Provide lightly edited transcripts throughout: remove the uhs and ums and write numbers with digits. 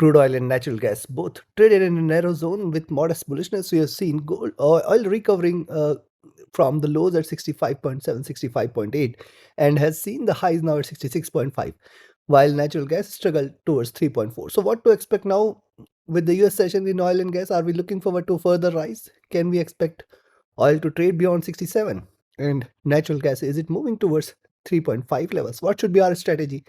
Crude oil and natural gas both traded in a narrow zone with modest bullishness. We have seen oil recovering from the lows at 65.7, 65.8, and has seen the highs now at 66.5, while natural gas struggled towards 3.4. So what to expect now with the US session in oil and gas? Are we looking forward to further rise? Can we expect oil to trade beyond 67? And natural gas, is it moving towards 3.5 levels? What should be our strategy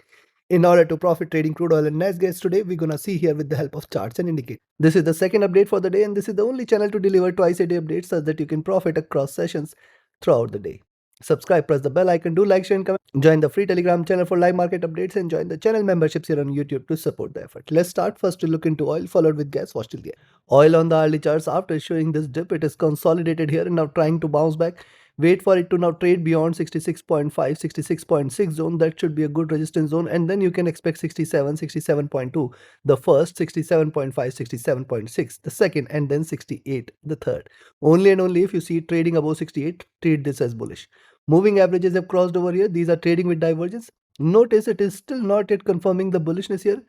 in order to profit trading crude oil and natural gas today? We're gonna see here with the help of charts and indicators. This is the second update for the day, and this is the only channel to deliver twice a day updates so that you can profit across sessions throughout the day. Subscribe, press the bell icon, do like, share, and comment. Join the free Telegram channel for live market updates and join the channel memberships here on YouTube to support the effort. Let's start first to look into oil, followed with gas. Watch till the end. Oil on the early charts, after showing this dip, it is consolidated here and now trying to bounce back. Wait for it to now trade beyond 66.5, 66.6 zone. That should be a good resistance zone, and then you can expect 67, 67.2 the first, 67.5, 67.6 the second, and then 68 the third. Only and only if you see it trading above 68, treat this as bullish. Moving averages have crossed over here. These are trading with divergence. Notice it is still not yet confirming the bullishness here.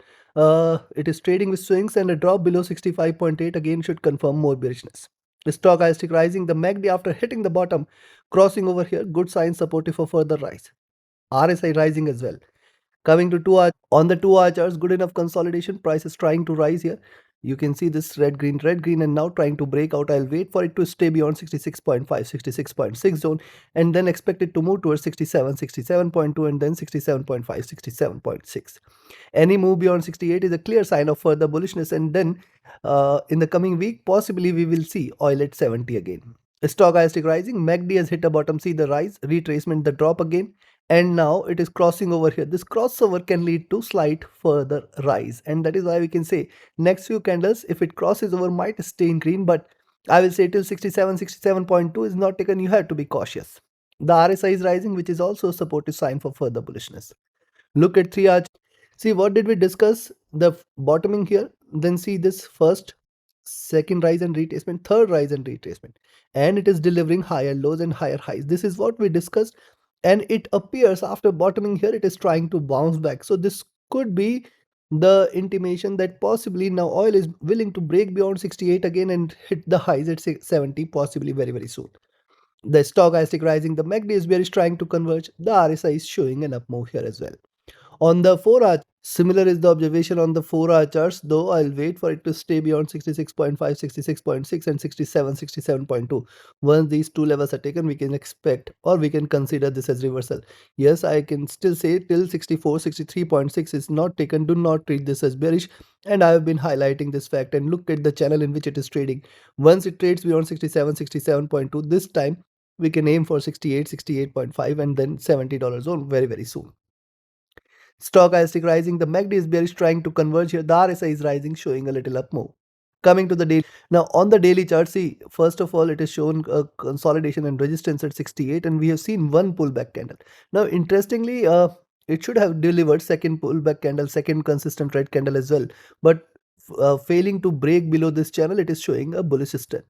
It is trading with swings, and a drop below 65.8 again should confirm more bearishness. The stochastic rising, the MACD after hitting the bottom, crossing over here, good sign supportive for further rise. RSI rising as well. Coming to 2 hour, on the 2 hour charts, good enough consolidation. Price is trying to rise here. You can see this red, green, and now trying to break out. I'll wait for it to stay beyond 66.5, 66.6 zone, and then expect it to move towards 67, 67.2, and then 67.5, 67.6. Any move beyond 68 is a clear sign of further bullishness, and then in the coming week, possibly we will see oil at 70 again. Stochastic rising, MACD has hit a bottom. See the rise, retracement, the drop again, and now it is crossing over here. This crossover can lead to slight further rise, and that is why we can say next few candles, if it crosses over, might stay in green, but I will say till 67, 67.2 is not taken, you have to be cautious. The RSI is rising, which is also a supportive sign for further bullishness. Look at 3 hour. See, what did we discuss? The bottoming here, then see this first, second rise and retracement, third rise and retracement, and it is delivering higher lows and higher highs. This is what we discussed, and it appears after bottoming here, it is trying to bounce back. So this could be the intimation that possibly now oil is willing to break beyond 68 again and hit the highs at 70, possibly very, very soon. The stochastic rising, the MACD is bearish trying to converge. The RSI is showing an up move here as well. On the 4 hour, similar is the observation on the 4 hour charts, though I'll wait for it to stay beyond 66.5, 66.6, and 67, 67.2. Once these two levels are taken, we can expect, or we can consider this as reversal. Yes, I can still say till 64, 63.6 is not taken, do not treat this as bearish, and I have been highlighting this fact. And look at the channel in which it is trading. Once it trades beyond 67, 67.2, this time we can aim for 68, 68.5, and then $70 zone very, very soon. Stochastic rising, the MACD is bearish trying to converge here. The RSI is rising, showing a little up move. Coming to the daily. Now on the daily chart, see, first of all, it is shown a consolidation and resistance at 68, and we have seen one pullback candle. Now interestingly, it should have delivered second pullback candle, second consistent red candle as well, but failing to break below this channel, it is showing a bullish trend.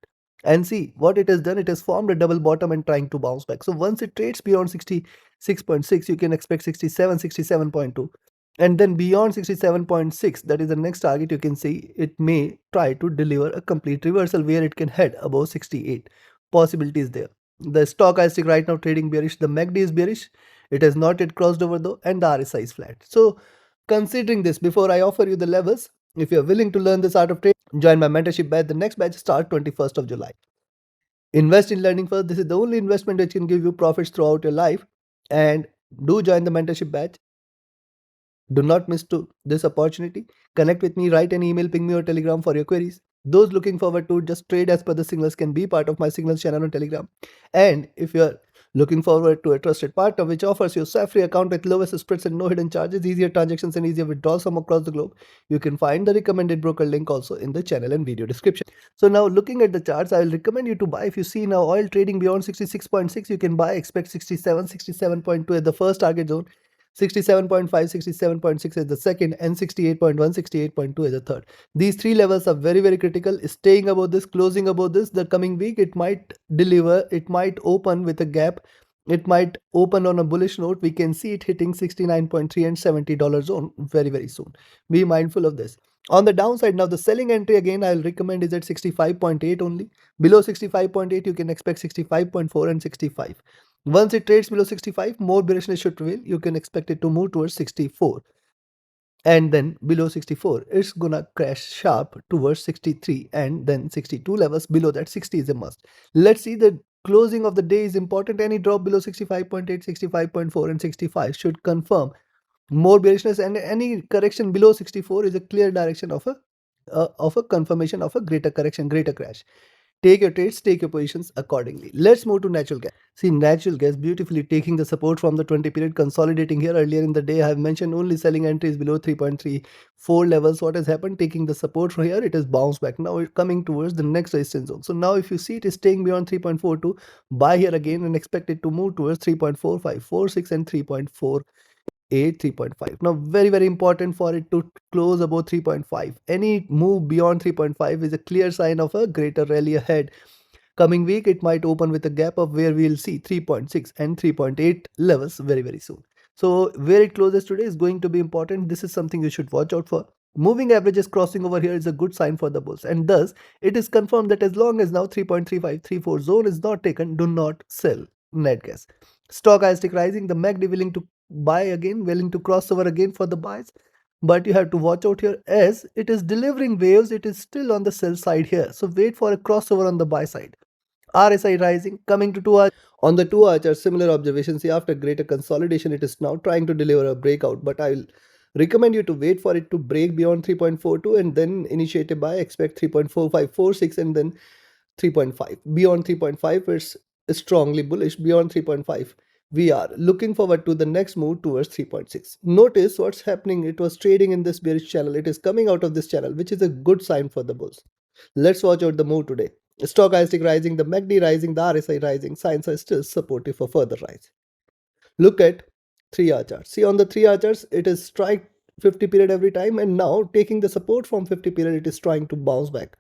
And see what it has done, it has formed a double bottom and trying to bounce back. So once it trades beyond 66.6, you can expect 67, 67.2, and then beyond 67.6, that is the next target. You can see it may try to deliver a complete reversal where it can head above 68. Possibility is there. The stochastic right now trading bearish, the MACD is bearish, it has not yet crossed over though, and the RSI is flat. So considering this, before I offer you the levels, if you're willing to learn this art of trade, join my mentorship batch. The next batch starts 21st of July. Invest in learning first. This is the only investment that can give you profits throughout your life. And do join the mentorship batch. Do not miss this opportunity. Connect with me, write an email, ping me or Telegram for your queries. Those looking forward to just trade as per the signals can be part of my signals channel on Telegram. And if you're looking forward to a trusted partner which offers you a SAF-free account with lowest spreads and no hidden charges, easier transactions and easier withdrawals from across the globe, you can find the recommended broker link also in the channel and video description. So now looking at the charts, I will recommend you to buy. If you see now oil trading beyond 66.6, you can buy. Expect 67, 67.2 at the first target zone, 67.5, 67.6 as the second, and 68.1, 68.2 as the third. These three levels are very, very critical. Staying above this, closing above this, the coming week, it might deliver, it might open with a gap, it might open on a bullish note. We can see it hitting 69.3 and $70 zone very, very soon. Be mindful of this. On the downside, now the selling entry again I'll recommend is at 65.8 only. Below 65.8, you can expect 65.4 and 65. Once it trades below 65, more bearishness should prevail. You can expect it to move towards 64. And then below 64, it's gonna crash sharp towards 63 and then 62 levels. Below that, 60 is a must. Let's see, the closing of the day is important. Any drop below 65.8, 65.4 and 65 should confirm more bearishness, and any correction below 64 is a clear direction of a confirmation of a greater correction, greater crash. Take your trades, take your positions accordingly. Let's move to natural gas. See, natural gas beautifully taking the support from the 20 period, consolidating here. Earlier in the day, I have mentioned only selling entries below 3.34 levels. What has happened? Taking the support from here, it has bounced back. Now it's coming towards the next resistance zone. So now if you see it is staying beyond 3.42, buy here again and expect it to move towards 3.4546 and 3.48, 3.5. Now very important for it to close above 3.5. Any move beyond 3.5 is a clear sign of a greater rally ahead. Coming week, it might open with a gap of where we'll see 3.6 and 3.8 levels very soon. So where it closes today is going to be important. This is something you should watch out for. Moving averages crossing over here is a good sign for the bulls, and thus it is confirmed that as long as now 3.3534 zone is not taken, do not sell net gas. Stochastic rising, the MACD willing to buy again, willing to cross over again for the buys, but you have to watch out here as it is delivering waves. It is still on the sell side here, so wait for a crossover on the buy side. RSI rising, coming to 2 hours. On the 2 hour chart, similar observations. See, after greater consolidation, it is now trying to deliver a breakout, but I'll recommend you to wait for it to break beyond 3.42 and then initiate a buy. Expect 3.4546 and then 3.5. Beyond 3.5, it's strongly bullish. Beyond 3.5, we are looking forward to the next move towards 3.6. Notice what's happening. It was trading in this bearish channel. It is coming out of this channel, which is a good sign for the bulls. Let's watch out the move today. Stochastic rising, the MACD rising, the RSI rising. Signs are still supportive for further rise. Look at 3-hour charts. See, on the 3-hour charts, it is strike 50 period every time, and now taking the support from 50 period, it is trying to bounce back.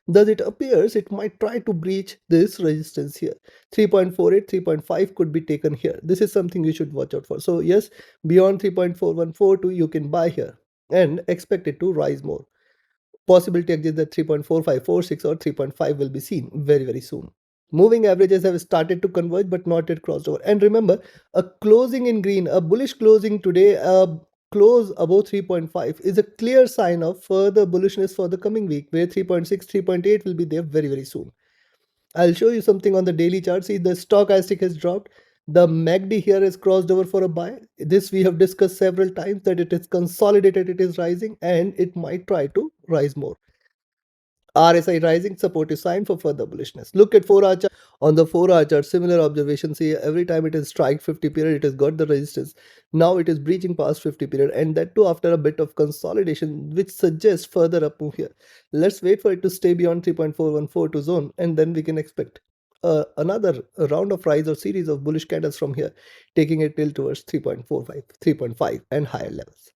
Thus, it appears it might try to breach this resistance here. 3.48, 3.5 could be taken here. This is something you should watch out for. So yes, beyond 3.4142, you can buy here and expect it to rise more. Possibility exists that 3.4546 or 3.5 will be seen very soon. Moving averages have started to converge but not yet crossed over. And remember, a closing in green, a bullish closing today, a close above 3.5 is a clear sign of further bullishness for the coming week, where 3.6, 3.8 will be there very soon. I'll show you something on the daily chart. See, the stochastic has dropped. The MACD here is crossed over for a buy. This we have discussed several times, that it is consolidated, it is rising, and it might try to rise more. RSI rising, supportive sign for further bullishness. Look at 4-hour chart. On the 4-hour chart, similar observations. See, every time it is strike 50 period, it has got the resistance. Now it is breaching past 50 period, and that too after a bit of consolidation, which suggests further up move here. Let's wait for it to stay beyond 3.4142 zone, and then we can expect another round of rise or series of bullish candles from here, taking it till towards 3.45, 3.5 and higher levels.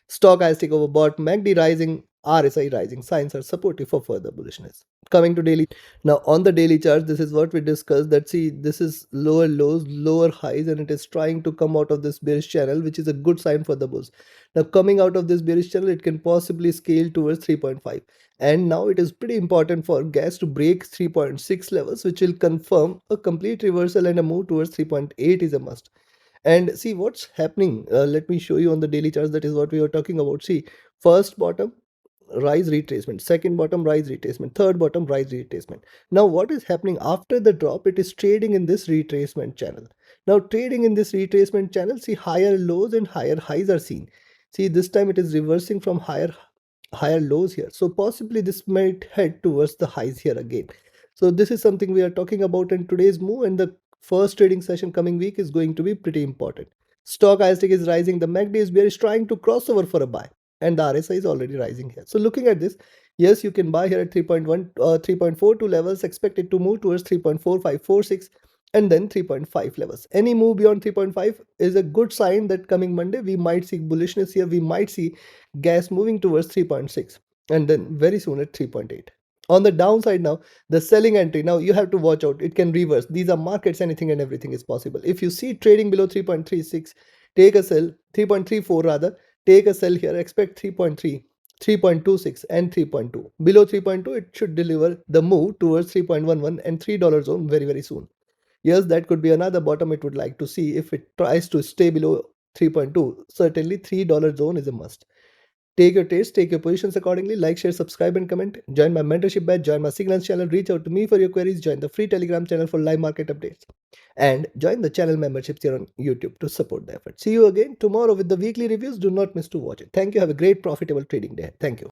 Stochastic overbought, MACD rising, RSI rising. Signs are supportive for further bullishness. Coming to daily. Now on the daily chart, this is what we discussed, that see, this is lower lows, lower highs, and it is trying to come out of this bearish channel, which is a good sign for the bulls. Now coming out of this bearish channel, it can possibly scale towards 3.5. And now it is pretty important for gas to break 3.6 levels, which will confirm a complete reversal, and a move towards 3.8 is a must. And see what's happening. Let me show you on the daily charts. That is what we are talking about. See, first bottom, rise retracement, second bottom, rise retracement, third bottom, rise retracement. Now what is happening after the drop? It is trading in this retracement channel. Now trading in this retracement channel, see, higher lows and higher highs are seen. See, this time it is reversing from higher lows here, so possibly this might head towards the highs here again. So this is something we are talking about in today's move, and the first trading session coming week is going to be pretty important. Stochastic is rising, the MACD is bearish, trying to cross over for a buy, and the RSI is already rising here. So looking at this, yes, you can buy here at 3.42 levels. Expect it to move towards 3.4546 and then 3.5 levels. Any move beyond 3.5 is a good sign that coming Monday we might see bullishness here. We might see gas moving towards 3.6 and then very soon at 3.8. On the downside now, the selling entry, now you have to watch out. It can reverse. These are markets, anything and everything is possible. If you see trading below 3.36, take a sell. 3.34 rather, take a sell here. Expect 3.3, 3.26 and 3.2. Below 3.2, it should deliver the move towards 3.11 and $3 zone very, very soon. Yes, that could be another bottom it would like to see if it tries to stay below 3.2. Certainly, $3 zone is a must. Take your taste, take your positions accordingly. Like, share, subscribe, and comment. Join my mentorship batch, join my Signals channel, reach out to me for your queries, join the free Telegram channel for live market updates, and join the channel memberships here on YouTube to support the effort. See you again tomorrow with the weekly reviews. Do not miss to watch it. Thank you. Have a great profitable trading day. Thank you.